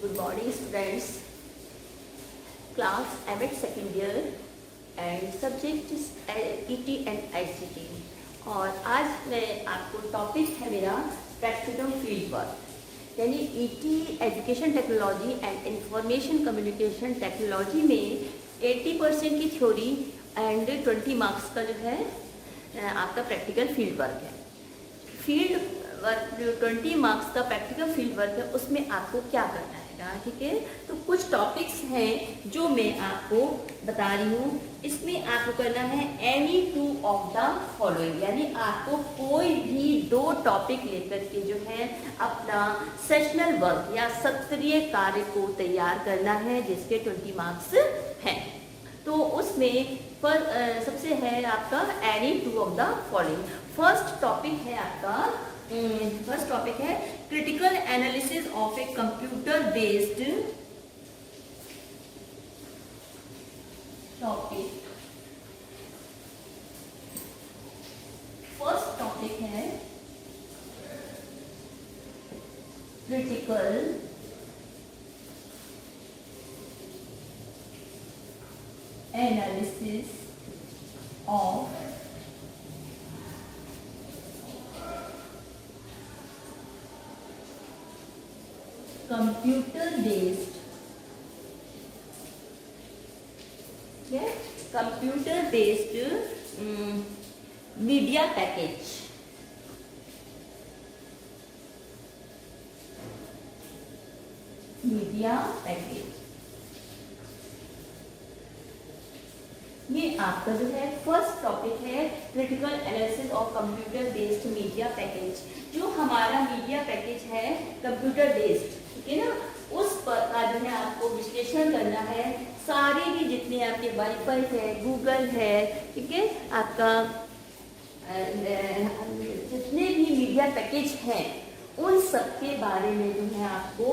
Good morning students. Class I'm at second year and subject is ET and ICT. और आज मैं आपको topic है मेरा प्रैक्टिकल फील्ड वर्क यानी ET education technology and information communication technology में 80% की थ्योरी एंड 20 मार्क्स का जो है आपका प्रैक्टिकल फील्ड वर्क है। फील्ड वर्क जो 20 मार्क्स का प्रैक्टिकल फील्ड वर्क है उसमें आपको क्या करना है, ठीक है। तो कुछ टॉपिक्स हैं जो मैं आपको बता रही हूँ। इसमें आपको करना है एनी 2 ऑफ द फॉलोइंग, यानी आपको कोई भी 2 टॉपिक लेकर के जो है अपना सेशनल वर्क या सत्रीय कार्य को तैयार करना है जिसके 20 मार्क्स हैं। तो उसमें पर सबसे है आपका any 2 of the following. First topic है critical analysis of a computer based topic. First topic है critical analysis of computer based media package. ये आपका जो है फर्स्ट टॉपिक है critical analysis of computer based media package. जो हमारा media package है कंप्यूटर बेस्ड, ठीक है ना, उस पर का जो है आपको विश्लेषण करना है। सारे भी जितने आपके वाईफाई है, गूगल है, ठीक है, आपका जितने भी मीडिया पैकेज हैं उन सब के बारे में जो है आपको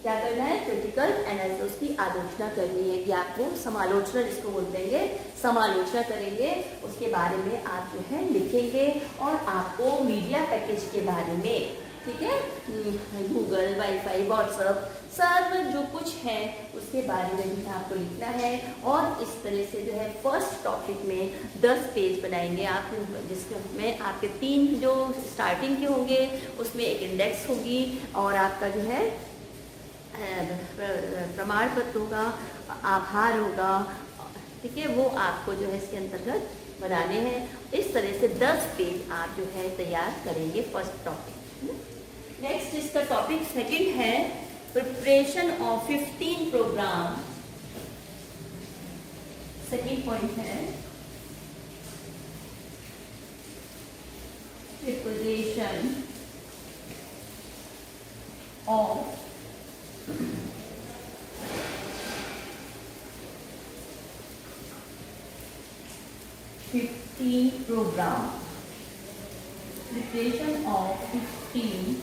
क्या करना है, क्रिटिकल एनालिसिस की आलोचना करनी है कि आपको समालोचना जिसको बोलते हैं, समालोचना करेंगे, उसके बारे में आप जो है लिखेंगे और आपको मीडिया पैकेज के बारे में, ठीक है, गूगल, वाईफाई, व्हाट्सएप सब जो कुछ है उसके बारे में भी आपको लिखना है। और इस तरह से जो है फर्स्ट टॉपिक में 10 पेज बनाएंगे आप, जिसमें आपके 3 जो स्टार्टिंग के होंगे उसमें एक इंडेक्स होगी और आपका जो है प्रमाण पत्र होगा, आभार होगा, ठीक है, वो आपको जो है इसके अंतर्गत बनाने हैं। इस तरह से 10 पेज आप जो है तैयार करेंगे फर्स्ट टॉपिक। नेक्स्ट इसका टॉपिक सेकंड है preparation of 15 programme. Second point है preparation of 15 programme. Preparation of 15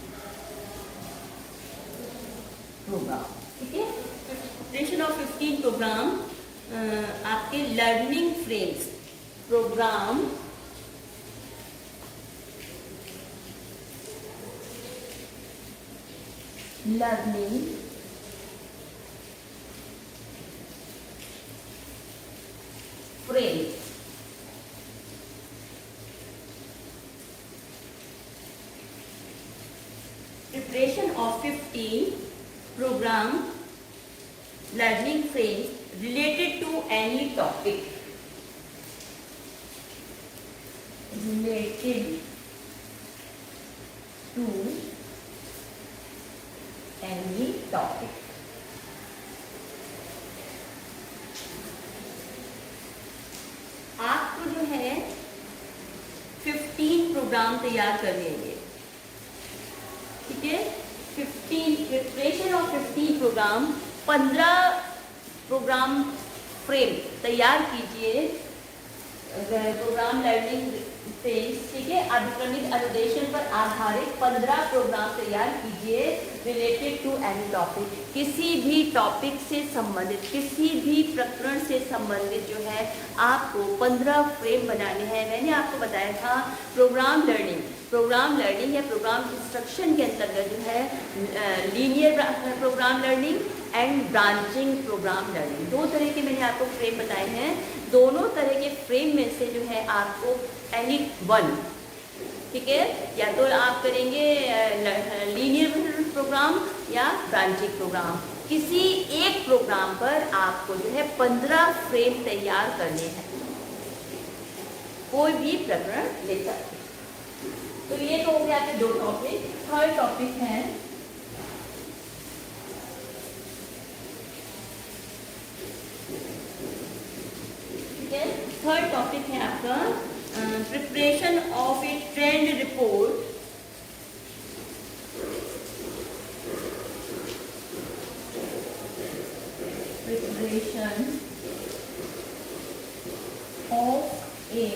programme, ठीक है। प्रिपरेशन ऑफ 15 प्रोग्राम आपके learning frames programme learning frames preparation of 15 program learning frames related to any topic, related to any topic। आपको जो है 15 programme तैयार करने हैं, ठीक है। 15 preparation of 15 program, 15 program frame तैयार कीजिए प्रोग्राम लर्निंग ठीक है, अधिक्रमित अनुदेशन पर आधारित 15 प्रोग्राम तैयार कीजिए रिलेटेड टू एनी टॉपिक। किसी भी टॉपिक से संबंधित, किसी भी प्रकरण से संबंधित जो है आपको 15 फ्रेम बनाने हैं। मैंने आपको बताया था प्रोग्राम लर्निंग या प्रोग्राम इंस्ट्रक्शन के अंतर्गत जो है linear programme learning and branching programme learning, दो तरह के मैंने आपको फ्रेम बताए हैं। दोनों तरह के फ्रेम में से जो है आपको एनी वन, ठीक है, या तो आप करेंगे लीनियर प्रोग्राम या ब्रांचिंग प्रोग्राम। किसी एक प्रोग्राम पर आपको जो है 15 फ्रेम तैयार करने हैं, कोई भी प्रकरण ले सकते। तो ये तो हो गया आपके दो टॉपिक। थर्ड टॉपिक है थर्ड टॉपिक है आपका preparation of A trend report preparation of A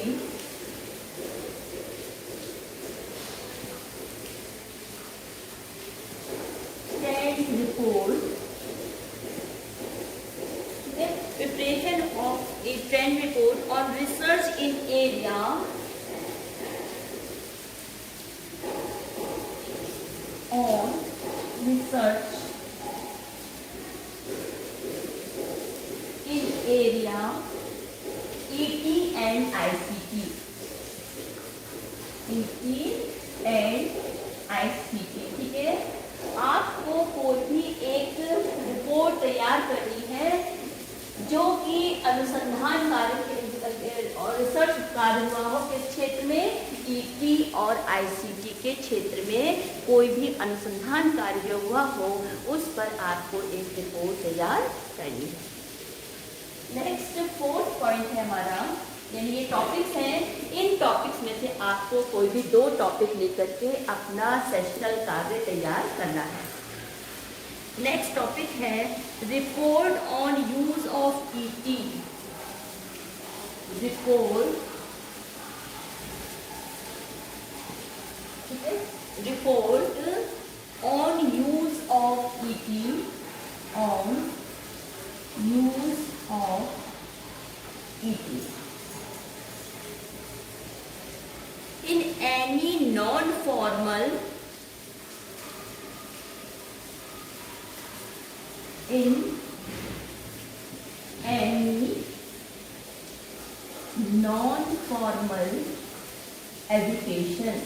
trend report, preparation of a trend report on research in area ET and ICT, ठीक है। आपको कोई भी एक रिपोर्ट तैयार करनी है जो कि अनुसंधान कार्य और रिसर्च कार्यवाहों के क्षेत्र में, ईटी और आईसीटी के क्षेत्र में कोई भी अनुसंधान कार्य हुआ हो उस पर आपको एक रिपोर्ट तैयार करनी है। नेक्स्ट फोर्थ पॉइंट है हमारा, यानी ये टॉपिक्स हैं, इन टॉपिक्स में से आपको कोई भी दो टॉपिक लेकर के अपना सेशनल कार्य तैयार करना है। नेक्स्ट टॉपिक है report on use of ET, report, ठीक है, report on use of ET, on use of ET in any non-formal, in any non-formal education,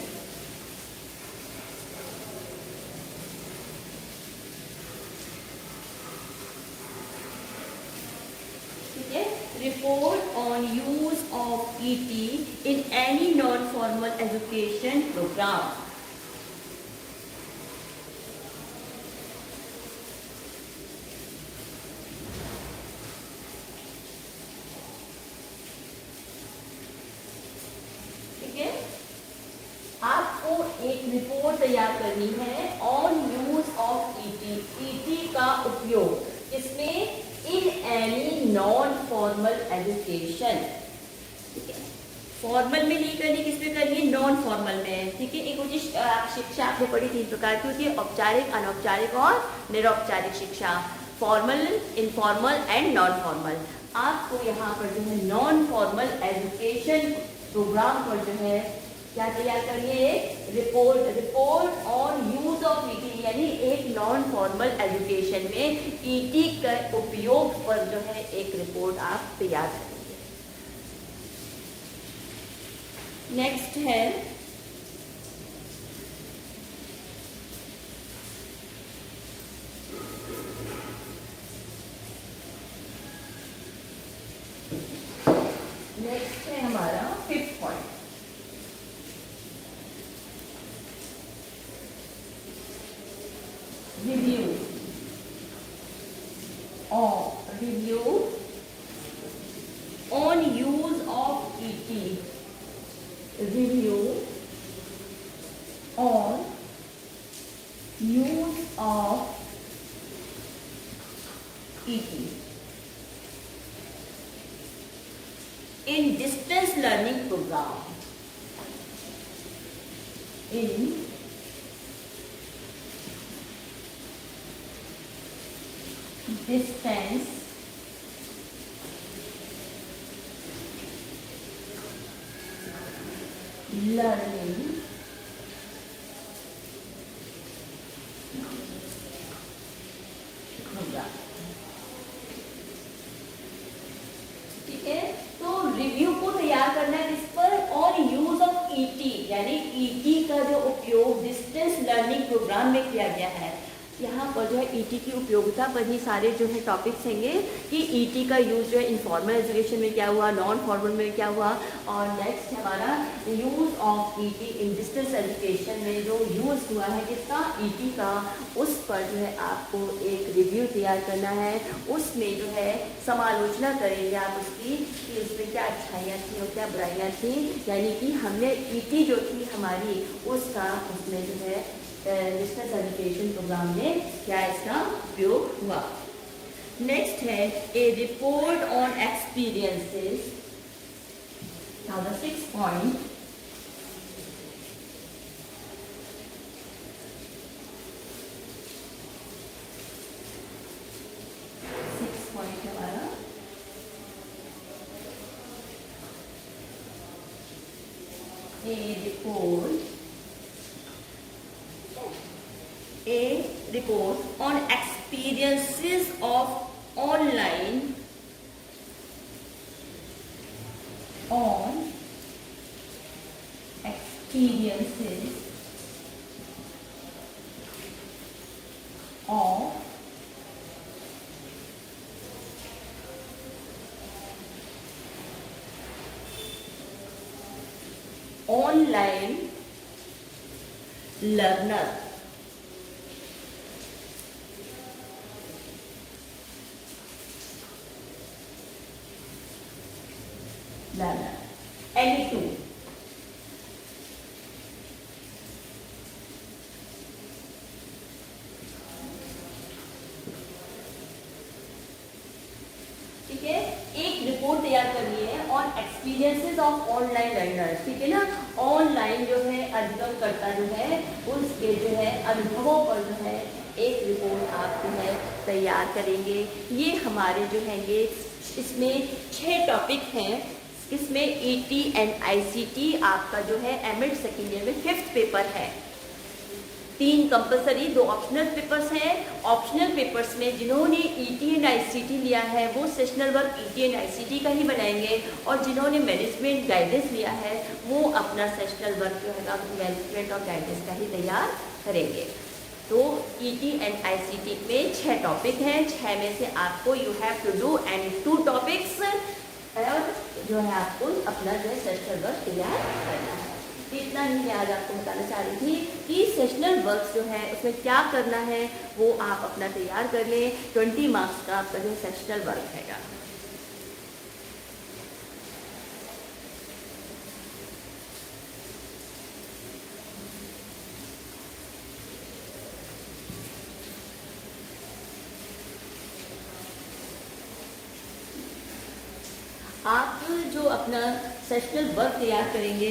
ठीक है, report on use of ET in any non-formal education program, ठीक है। आपको एक report तैयार करनी है on use of ET, ET का उपयोग इसमें in any non formal education, ठीक है। फॉर्मल में नहीं करनी, किस में करनी है, नॉन फॉर्मल में, ठीक है। एक शिक्षा आपने पढ़ी 3 प्रकार की होती है, औपचारिक, अनौपचारिक और निरौपचारिक शिक्षा, formal, informal and non formal. आपको यहाँ पर जो है नॉन फॉर्मल एजुकेशन प्रोग्राम पर जो है क्या तैयार करनी है, report on use of ET, यानी एक नॉन फॉर्मल एजुकेशन में ईटी का उपयोग पर जो है एक रिपोर्ट आप तैयार करेंगे। नेक्स्ट है हमारा 5th point, review on use of ET, review on use of ET in distance learning program, in distance learning होगा। ठीक है, तो रिव्यू को तैयार करना है इस पर, और यूज ऑफ ईटी यानी ईटी का जो उपयोग डिस्टेंस लर्निंग प्रोग्राम में किया गया है। यहाँ पर जो है ईटी की उपयोगिता पर ही सारे जो है टॉपिक्स होंगे कि ईटी का यूज जो है इनफॉर्मल एजुकेशन में क्या हुआ, नॉन फॉर्मल में क्या हुआ, और नेक्स्ट हमारा use of ET in distance education में जो यूज हुआ है किसका, ईटी का, उस पर जो है आपको एक रिव्यू तैयार करना है। उसमें जो है समालोचना करेंगे आप उसकी कि उसमें क्या अच्छाइयाँ थी और क्या बुराइयाँ थी, यानी कि हमने ईटी जो थी हमारी उसका उसमें जो है डिस्टेंस एजुकेशन प्रोग्राम में क्या इसका उपयोग हुआ। नेक्स्ट है a report on experiences. Now the 6th point, हमारा a report on experiences of online online learner। any two। ठीक है, एक रिपोर्ट तैयार करनी है on experiences of online learners. ठीक है ना, ऑनलाइन जो है अधिगमकर्ता जो है उसके जो है अनुभवों पर जो है एक रिपोर्ट आप जो है तैयार करेंगे। ये हमारे जो है ये इसमें 6 टॉपिक हैं। इसमें ईटी एंड आईसीटी आपका जो है एमएड सेकेंड ईयर में 5th पेपर है। 3 कंपलसरी, 2 ऑप्शनल पेपर्स हैं। ऑप्शनल पेपर्स में जिन्होंने ईटी एंड आईसीटी लिया है वो sessional work ET and ICT का ही बनाएंगे, और जिन्होंने मैनेजमेंट गाइडेंस लिया है वो अपना सेशनल वर्क जो है मैनेजमेंट और गाइडेंस का ही तैयार करेंगे। तो ईटी एंड आईसीटी में 6 टॉपिक हैं। 6 में से आपको you have to do and 2 topics, और जो है आपको अपना जो है सेशनल वर्क तैयार करना है। इतना ही मैं आज आपको बताना चाह रही थी कि सेशनल वर्क जो है उसमें क्या करना है वो आप अपना तैयार कर लें। 20 मार्क्स का आपका जो सेशनल वर्क हैगा। आप जो अपना सेशनल वर्क तैयार करेंगे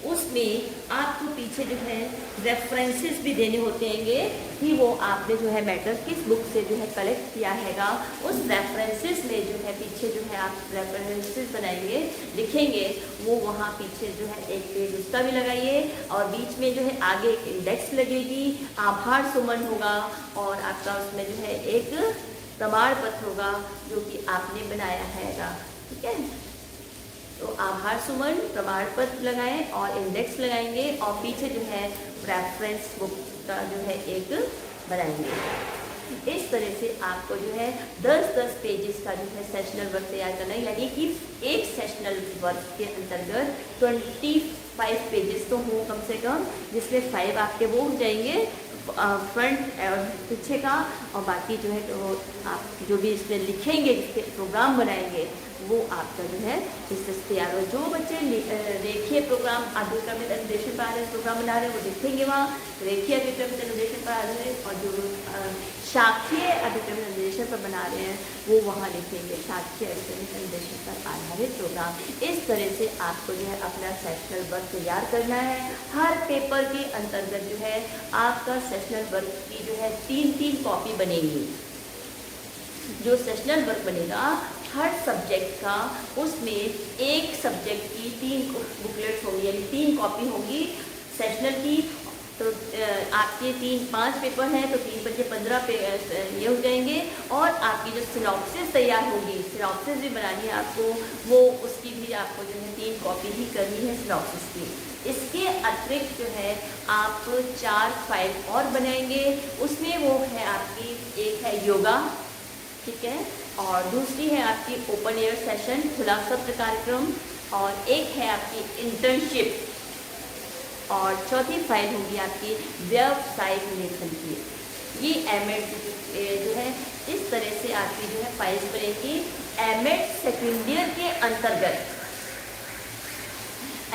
उसमें आपको पीछे जो है रेफरेंसेस भी देने होते हैं कि वो आपने जो है मैटर किस बुक से जो है कलेक्ट किया हैगा। उस रेफरेंसेस में जो है पीछे जो है आप रेफरेंसेस बनाएंगे, लिखेंगे, वो वहाँ पीछे जो है एक पेज उसका भी लगाइए, और बीच में जो है आगे एक इंडेक्स लगेगी, आभार सुमन होगा, और आपका उसमें जो है एक प्रमाण पत्र होगा जो कि आपने बनाया हैगा। ठीक है, तो आभार सुमन, प्रमाण पत्र लगाएं और इंडेक्स लगाएंगे, और पीछे जो है रेफरेंस बुक का जो है एक बनाएंगे। इस तरह से आपको जो है 10-10 पेजेस का जो है सेशनल वर्क तैयार करना है, यानी कि एक सेशनल वर्क के अंतर्गत 25 पेजेस तो हों कम से कम, जिसमें 5 आपके वो हो जाएंगे फ्रंट और पीछे का, और बाकी जो है तो आप जो भी इसमें लिखेंगे, जिसके प्रोग्राम बनाएंगे वो आपका जो है इससे तैयार हो। जो बच्चे रेखीय प्रोग्राम अभिक्रमित अनुदेशन पर आधारित प्रोग्राम बना रहे हैं वो देखेंगे वहाँ रेखीय अभिक्रमित अनुदेशन पर आधारित, और जो शाखीय अभिक्रमित अनुदेशन पर बना रहे हैं वो वहाँ लिखेंगे शाखीय अभिक्रमित अनुदेशन पर आधारित प्रोग्राम। इस तरह से आपको जो है अपना सेशनल वर्क तैयार करना है। हर पेपर के अंतर्गत जो है आपका सेशनल वर्क की जो है 3-3 कॉपी बनेगी। जो सेशनल वर्क बनेगा हर सब्जेक्ट का, उसमें एक सब्जेक्ट की 3 बुकलेट्स होंगी, यानी 3 कॉपी होंगी सेशनल की। तो आपके 3-5 पेपर हैं तो 3 बचे 15 ये हो जाएंगे। और आपकी जो सिनॉप्सिस तैयार होगी, सिनॉप्सिस भी बनानी है आपको, वो उसकी भी आपको जो है 3 कॉपी ही करनी है सिनॉप्सिस की। इसके अतिरिक्त जो है आप 4 फाइल और बनाएंगे। उसमें वो है आपकी, एक है योगा, ठीक है, और दूसरी है आपकी ओपन एयर सेशन खुला सत्र कार्यक्रम, और एक है आपकी इंटर्नशिप, और चौथी फाइल होगी आपकी व्यावसायिक लेखन की। ये एमएड जो है इस तरह से आपकी जो है फाइल्स बनेगी। एमएड सेकेंड ईयर के अंतर्गत,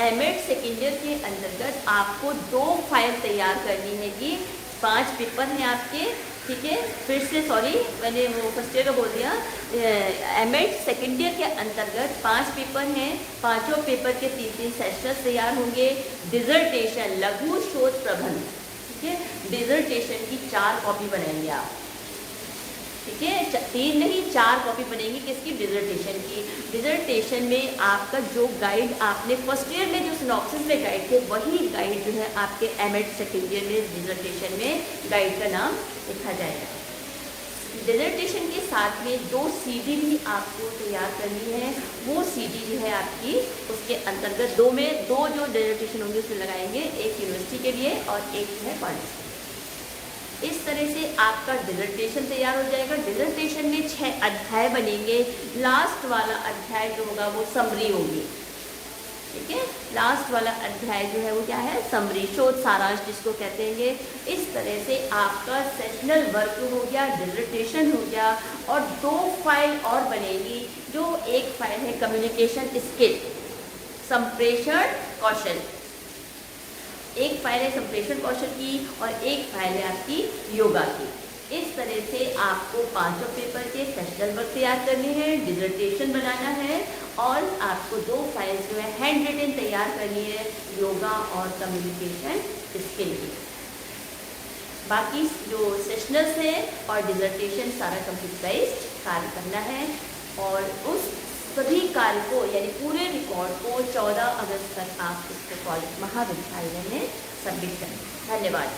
एमएड सेकेंड ईयर के अंतर्गत आपको 2 फाइल तैयार करनी है कि 5 पेपर हैं आपके, ठीक है। फिर से सॉरी, मैंने वो फर्स्ट ईयर का बोल दिया। एमएड सेकेंड ईयर के अंतर्गत 5 पेपर हैं, 5 पेपर के 3-3 सेशंस तैयार होंगे। डिजर्टेशन लघु शोध प्रबंध, ठीक है, डिजर्टेशन की 4 कॉपी बनाएंगे आप, ठीक है, 3 नहीं 4 कॉपी बनेगी किसकी, डिजर्टेशन की। डिजर्टेशन में आपका जो गाइड आपने फर्स्ट ईयर में जो सिनॉप्सिस में गाइड थे वही गाइड जो है आपके एमएड सेकेंड ईयर में डिजर्टेशन में गाइड का नाम लिखा जाएगा। डिजर्टेशन के साथ में 2 सीडी भी आपको तैयार करनी है। वो सीडी जो है आपकी उसके अंतर्गत 2 जो डिजर्टेशन होंगे उसमें लगाएंगे, एक यूनिवर्सिटी के लिए और एक जो है कॉलेज। इस तरह से आपका डिजर्टेशन तैयार हो जाएगा। डिजर्टेशन में 6 अध्याय बनेंगे। लास्ट वाला अध्याय जो होगा वो समरी होगी, ठीक है। लास्ट वाला अध्याय जो है वो क्या है, समरी, शोध सारांश जिसको कहते हैं। इस तरह से आपका सेशनल वर्क हो गया, डिजर्टेशन हो गया, और 2 फाइल और बनेगी। जो एक फाइल है कम्युनिकेशन स्किल, संप्रेषण कौशल, एक फाइल है संप्रेषण कौशल की और एक फाइल है आपकी योगा की। इस तरह से आपको 5 पेपर के सेशनल वर्क तैयार करने हैं, डिजर्टेशन बनाना है, और आपको 2 फाइल्स जो है हैंड रिटन तैयार करनी है योगा और कम्युनिकेशन स्किल की। बाकी जो सेशनल्स है और डिजर्टेशन सारा कंप्यूटराइज्ड कार्य करना है, और उस सभी कार्य को यानी पूरे रिकॉर्ड को 14 अगस्त तक आप इसको कॉलेज महाविद्यालय में सबमिट करें। धन्यवाद।